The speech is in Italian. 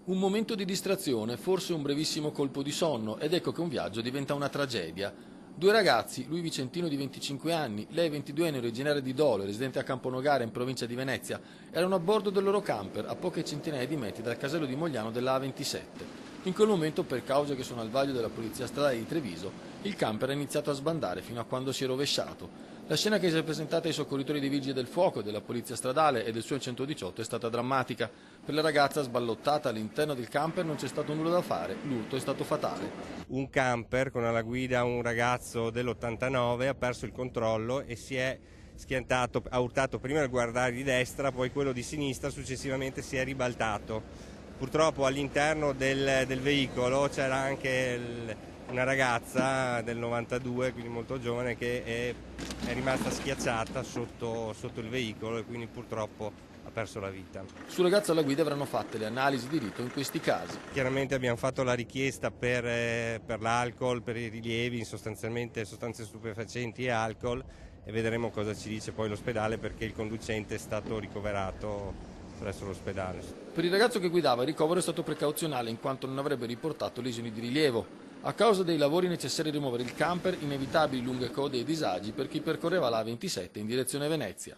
Un momento di distrazione, forse un brevissimo colpo di sonno, ed ecco che un viaggio diventa una tragedia. Due ragazzi, lui vicentino di 25 anni, lei 22enne originaria di Dolo, residente a Camponogara in provincia di Venezia, erano a bordo del loro camper a poche centinaia di metri dal casello di Mogliano della A27. In quel momento, per cause che sono al vaglio della polizia stradale di Treviso, il camper ha iniziato a sbandare fino a quando si è rovesciato. La scena che si è presentata ai soccorritori dei vigili del fuoco, della polizia stradale e del suo 118 è stata drammatica. Per la ragazza sballottata all'interno del camper non c'è stato nulla da fare, l'urto è stato fatale. Un camper con alla guida un ragazzo dell'89 ha perso il controllo e si è schiantato, ha urtato prima il guardario di destra, poi quello di sinistra, successivamente si è ribaltato. Purtroppo all'interno del veicolo c'era anche una ragazza del 92, quindi molto giovane, che è rimasta schiacciata sotto il veicolo e quindi purtroppo ha perso la vita. Sul ragazzo alla guida avranno fatte le analisi di rito in questi casi. Chiaramente abbiamo fatto la richiesta per l'alcol, per i rilievi, sostanzialmente sostanze stupefacenti e alcol, e vedremo cosa ci dice poi l'ospedale, perché il conducente è stato ricoverato presso l'ospedale. Per il ragazzo che guidava il ricovero è stato precauzionale in quanto non avrebbe riportato lesioni di rilievo. A causa dei lavori necessari a rimuovere il camper, inevitabili lunghe code e disagi per chi percorreva la A27 in direzione Venezia.